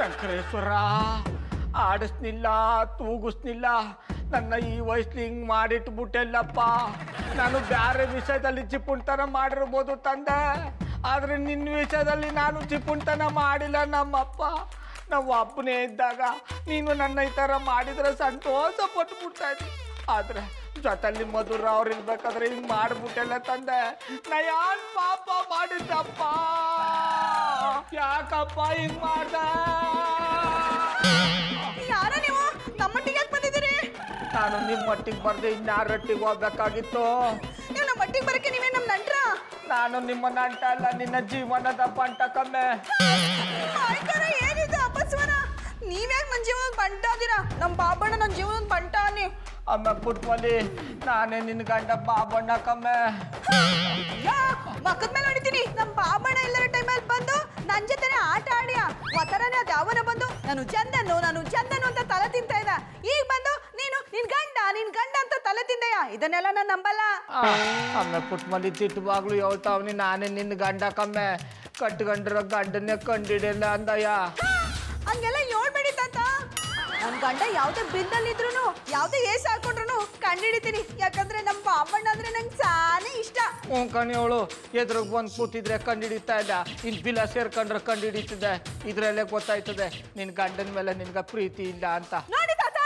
ಶಂಕರೇಶ್ವರ, ಆಡಿಸ್ನಿಲ್ಲ, ತೂಗಿಸ್ನಿಲ್ಲ, ನನ್ನ ಈ ವಯಸ್ಸಲ್ಲಿ ಹಿಂಗೆ ಮಾಡಿಟ್ಬಿಟ್ಟೆಲ್ಲಪ್ಪ. ನಾನು ಬೇರೆ ವಿಷಯದಲ್ಲಿ ಚಿಪ್ಪುಣ್ತನ ಮಾಡಿರ್ಬೋದು ತಂದೆ, ಆದರೆ ನಿನ್ನ ವಿಷಯದಲ್ಲಿ ನಾನು ಚಿಪ್ಪುಣ್ತನ ಮಾಡಿಲ್ಲ. ನಮ್ಮ ಅಪ್ಪನೇ ಇದ್ದಾಗ ನೀನು ನನ್ನ ಈ ಥರ ಮಾಡಿದ್ರೆ ಸಂತೋಷ ಪಟ್ಬಿಡ್ತಾ ಇದ್ದೆ. ಆದರೆ ಜೊತೆಲಿ ಮಧುರ ಅವ್ರು ಇರ್ಬೇಕಾದ್ರೆ ಹಿಂಗೆ ಮಾಡ್ಬಿಟ್ಟೆಲ್ಲ ತಂದೆ. ನಾ ಯಾನ್ ಪಾಪ ಮಾಡಿದ್ದಪ್ಪ, ಯಾಕಪ್ಪ ಹಿಂಗ್ ಮಾಡ್ದ? ಯಾರ ನೀವು ನಮ್ಮಟ್ಟಿಗೆ ಯಾಕೆ ಬಂದಿದ್ದೀರಿ? ನಾನು ನಿಮ್ಮ ಮಟ್ಟಿಗೆ ಬರ್ದೆ ಇನ್ಯಾರೊಟ್ಟಿಗೆ ಹೋಗ್ಬೇಕಾಗಿತ್ತು. ನೀವು ನಮ್ಮ ಮಟ್ಟಿಗೆ ಬರಕ್ಕೆ ನೀವೇ ನಮ್ಮ ನಂಟ್ರ? ನಾನು ನಿಮ್ಮ ನಂಟ ಅಲ್ಲ, ನಿನ್ನ ಜೀವನದ ಬಂಟ ಕಮ್ಮೆ. ಏನಿದೆ ಅಪಸ್ವರ? ನೀವ್ಯಾಕೆ ನನ್ನ ಜೀವನದ ಬಂಟ ಅದೀರಾ? ನಮ್ಮ ಬಾಬಣ್ಣ ನನ್ನ ಜೀವನದ ಬಂಟ ಅನ್ನಿ. ಅಮ್ಮ ಪುಟ್ಮಲಿ, ನಾನೇ ನಿನ್ನ ಗಂಡ ಬಾಬಣ್ಣ ಕಮ್ಮೆ. ಮಕ್ಕದ ಮೇಲೆ ಹೊಡಿತೀನಿ. ನಮ್ಮ ಬಾಬಣ್ಣ ಎಲ್ಲರ ಟೈಮಲ್ಲಿ ಬಂದು ನನ್ನ ಜೊತೆನೆ ಆಟ ಆಡಿಯ ಒತ್ತರನೇ ಅದು ಯಾವನ ಬಂದು ನಾನು ಚಂದನು ಅಂತ ತಲೆ ತಿಂತ ಇದ್ದ. ಈಗ ಬಂದು ನೀನು ನಿನ್ ಗಂಡ ಅಂತ ತಲೆ ತಿಂದೆಯ. ಇದನ್ನೆಲ್ಲ ನಾನು ನಂಬಲ್ಲ. ಅಮ್ಮ ಪುಟ್ಮಲಿ ತಿಟ್ಟುವಾಗ್ಲು ಹೇಳ್ತಾವ್ನಿ, ನಾನೇ ನಿನ್ನ ಗಂಡ ಕಮ್ಮೆ. ಕಟ್ಕೊಂಡ್ರ ಗಂಡನ್ನೇ ಕಂಡಿಡಿಯಲ್ಲ ಅಂದಯ್ಯ. ಹಂಗೆಲ್ಲ ಹೇಳ್ಬೇಡಿ ತಾತ. ನನ್ನ ಗಂಡ ಯಾವುದೇ ಬಿದ್ದಲ್ಲಿದ್ರು ಯಾವುದೇ ಏಸು ಹಾಕೊಂಡ್ರು ಕಂಡಿಡಿತೀನಿ. ಯಾಕಂದ್ರೆ ನಮ್ಮ ಬಾಬಣ್ಣ ಅಂದ್ರೆ ನಂಗೆ ಸಾನೇ ಇಷ್ಟ. ಕಣಿ ಅವಳು ಎದುರಿಗೆ ಬಂದು ಕೂತಿದ್ರೆ ಕಂಡಿಡಿತಾ ಇಲ್ಲ, ಇನ್ ಬಿಲ ಸೇರ್ಕೊಂಡ್ರೆ ಕಂಡಿಡಿತಿದ್ದೆ. ಇದ್ರಲ್ಲೇ ಗೊತ್ತಾಯ್ತದೆ ನಿನ್ ಗಂಡನ ಮೇಲೆ ನಿನ್ಗ ಪ್ರೀತಿ ಇಲ್ಲ ಅಂತ. ನೋಡಿ ತಾತ,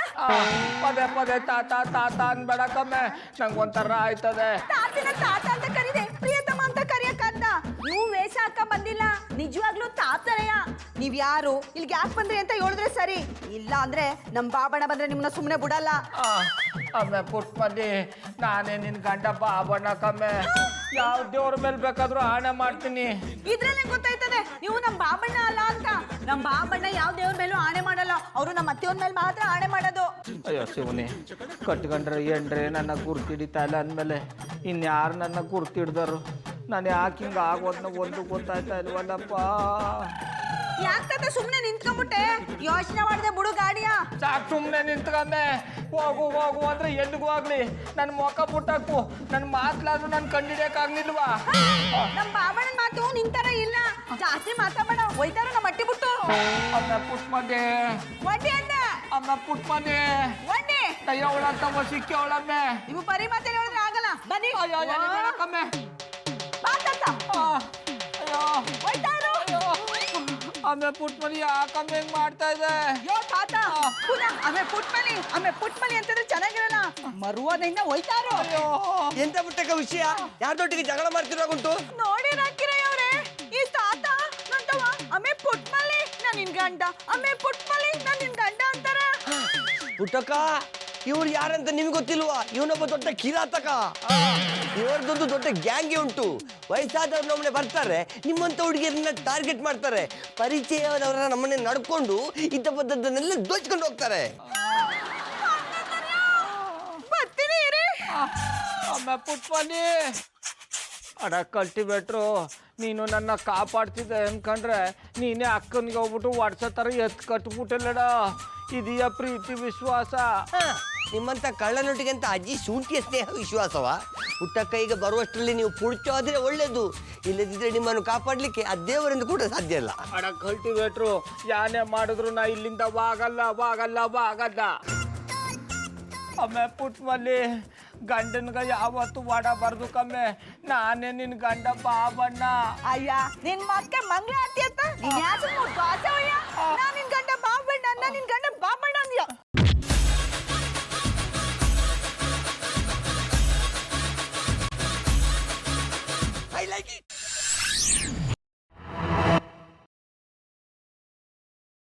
ಪದೇ ತಾತ ತಾತ ಅನ್ಬೇಡ ಕಮ್ಮೆ, ನಂಗೆ ಒಂಥರ ಆಯ್ತದೆ. ತಾತಿನ ತಾತ ಅಂತ ಕರೀದೆ, ಪ್ರಿಯತಮ ಅಂತ ಕರಿಯಕ್ಕಂತ. ನೀವು ವೇಷ ಹಾಕ ಬಂದಿಲ್ಲ, ನಿಜವಾಗ್ಲೂ ತಾತನೆಯ. ನೀವ್ ಯಾರು, ಇಲ್ಲಿಗೆ ಯಾಕೆ ಬಂದ್ರಿ ಅಂತ ಹೇಳಿದ್ರೆ ಸರಿ. ಇಲ್ಲ ಅಂದ್ರೆ ನಮ್ ಬಾಬಣ್ಣ ಬಂದ್ರೆ ನಿಮ್ನ ಸುಮ್ನೆ ಬಿಡಲ್ಲ. ಅಮ್ಮೆ ಪುಟ್ಮಲ್ಲಿ, ನಾನೇ ನಿನ್ ಗಂಡ ಬಾಬಣ್ಣ ಕಮ್ಮೆ. ಯಾವ ದೇವ್ರ ಮೇಲೆ ಬೇಕಾದ್ರೂ ಆಣೆ ಮಾಡ್ತೀನಿ. ಇದ್ರಲ್ಲೇ ಗೊತ್ತಾಯ್ತದೆ ನೀವು ನಮ್ ಬಾಬಣ್ಣ ಅಲ್ಲ ಅಂತ. ನಮ್ ಬಾಬಣ್ಣ ಯಾವ ದೇವ್ರ ಮೇಲೂ ಆಣೆ ಮಾಡಲ್ಲ, ಅವರು ನಮ್ಮ ಅತ್ತೆಯವ್ರ ಮೇಲೆ ಮಾತ್ರ ಆಣೆ ಮಾಡೋದು. ಅಯ್ಯೋ ಶಿವನಿ, ಕಟ್ಕೊಂಡ್ರೆ ಏನ್ರೆ ನನ್ನ ಗುರ್ತಿಡಿತಾ ಇಲ್ಲ ಅಂದಮೇಲೆ ಇನ್ಯಾರು ನನ್ನ ಗುರ್ತಿಡ್ದರು? ನಾನು ಯಾಕೆ ಹಿಂಗೆ ಆಗೋದನ್ನ ಒಂದು ಗೊತ್ತಾಯ್ತಾ ಇಲ್ವಲ್ಲಪ್ಪ. ಯಾಕೆ ಸುಮ್ನೆ ನಿಂತ್ಕೊಂಡ್ಬಿಟ್ಟೆ? ಯೋಚನೆ ಮಾಡಿದೆ ಬಿಡು ಗಾಡಿಯ. ಸಾಕು ಸುಮ್ಮನೆ ನಿಂತ್ಕೊಂಡೆ. ಹೋಗು ಅಂದ್ರೆ ಎಲ್ಲಿಗೂ ಆಗ್ಲಿ ನನ್ನ ಮೊಕ್ಕ ಪುಟ್ಟಾಕು. ನನ್ನ ಮಾತ್ಲಾದ್ರು ನನ್ನ ಕಂಡಿಡಿಯಕ್ಕಾಗ್ಲಿಲ್ವಾ? ನಮ್ಮ ಬಾಬಣ್ಣನ ಮಾತು ನಿಂತರ ಇಲ್ಲ. ಜಾಸ್ತಿ ಮಾತಾಡಬೇಡ, ಹೋಯ್ತಾರ ನಮ್ಮ ಅಟ್ಟಿ ಬಿಟ್ಟು. ಅಮ್ಮ ಪುಟ್ಮನೆ, ಒಡ್ಡಿ ಅಂದ. ಅಮ್ಮ ಪುಟ್ಮನೆ, ಒಡ್ಡಿ ಅವಳಂತಮ್ಮ ಸಿಕ್ಕವಳಮ್ಮೆ. ನೀವು ಬರೀ ಮಾತಲ್ಲಿ ಹೇಳಿದ್ರೆ ಆಗಲ್ಲ. ಬನ್ನಿ. ಅಯ್ಯೋ ಕಮ್ಮೆ. ಅಯ್ಯೋ ಹೋಯ್ತಾರು. ಅಮ್ಮೆ ಪುಟ್ಮನಿ ಯಾಕಮ್ಮ ಹೆಂಗ್ ಮಾಡ್ತಾ ಇದೆ? ಯೋ ತಾತ, ಆಮೆ ಪುಟ್ಮಲಿ ಅಂತಂದ್ರೆ ಚೆನ್ನಾಗಿರಲ್ಲ. ಮರುವಾದಿಂದ ಹೋಯ್ತಾರು. ಎಂತ ಬಿಟ್ಟಕ ವಿಷಯ? ಯಾರ್ದೊಟ್ಟಿಗೆ ಜಗಳ ಮಾಡ್ತಿರೋಗುಂಟು? ನೋಡಿ ರಾಕಿರಯ್ಯ ಅವ್ರೆ, ಈ ತಾತ ನಂತವ ಆಮೆ ಪುಟ್ಮಲಿ ನಾನು ನಿನ್ ಗಂಡ, ಆಮೆ ಪುಟ್ಮಲಿ ನಾನು ನಿನ್ ಗಂಡ ಅಂತಾರ. ಪುಟ್ಟಕ್ಕ, ಇವ್ರು ಯಾರಂತ ನಿಮ್ಗೆ ಗೊತ್ತಿಲ್ವಾ? ಇವನೊಬ್ಬ ದೊಡ್ಡ ಕಿರಾತಕ. ಇವ್ರದೊಂದು ದೊಡ್ಡ ಗ್ಯಾಂಗಿ ಉಂಟು. ವಯಸ್ಸಾದವ್ರು ನಮ್ಮನೆ ಬರ್ತಾರೆ, ನಿಮ್ಮಂತ ಹುಡುಗಿಯರನ್ನ ಟಾರ್ಗೆಟ್ ಮಾಡ್ತಾರೆ. ಪರಿಚಯದವರ ನಮ್ಮನೆ ನಡ್ಕೊಂಡು ಇದ್ದ ಪದ್ದದ್ದನ್ನೆಲ್ಲ ದೋಚ್ಕೊಂಡು ಹೋಗ್ತಾರೆ. ಬರ್ತೀನಿ ಇರಿ. ಅಮ್ಮ ಪುಟ್ಮನಿ, ಅಡ ಕಲ್ಟಿವೇಟ್ರು, ನೀನು ನನ್ನ ಕಾಪಾಡ್ತಿದ್ದೆ ಅನ್ಕೊಂಡ್ರೆ ನೀನೇ ಅಕ್ಕನಿಗೆ ಹೋಗ್ಬಿಟ್ಟು ಒಡ್ಸೋ ಥರ ಎತ್ತು ಕಟ್ಬಿಟ್ಟಿಲ್ಲಡ. ಇದೆಯಾ ಪ್ರೀತಿ ವಿಶ್ವಾಸ? ನಿಮ್ಮಂತ ಕಳ್ಳನೊಟ್ಟಿಗೆ ಅಂತ ಅಜ್ಜಿ ಶೂಟಿಯ ಸ್ನೇಹ ವಿಶ್ವಾಸವ? ಪುಟ್ಟಕ್ಕ, ಈಗ ಬರುವಷ್ಟರಲ್ಲಿ ನೀವು ಪುಡ್ಚೋದ್ರೆ ಒಳ್ಳೇದು. ಇಲ್ಲದಿದ್ರೆ ನಿಮ್ಮನ್ನು ಕಾಪಾಡಲಿಕ್ಕೆ ಆ ದೇವರಿಂದ ಕೂಡ ಸಾಧ್ಯ ಇಲ್ಲ. ಅಡ ಕಲ್ಟಿವೇಟ್ರು, ಯಾನೇ ಮಾಡಿದ್ರು ನಾ ಇಲ್ಲಿಂದ ವಾಗಲ್ಲ. ಅಮ್ಮೆ ಪುಟ್ಮಲ್ಲಿ, ಗಂಡನ್ಗ ಯಾವತ್ತು ಒಡಬಾರ್ದು ಕಮ್ಮೆ. ನಾನೇ ನಿನ್ ಗಂಡ ಬಾಬಣ್ಣ. ಅಯ್ಯ ನಿನ್ ಮತ್ತೆ ಮಂಗಳಾರತಿ ಅಂತ ನೀನ್ ಯಾರ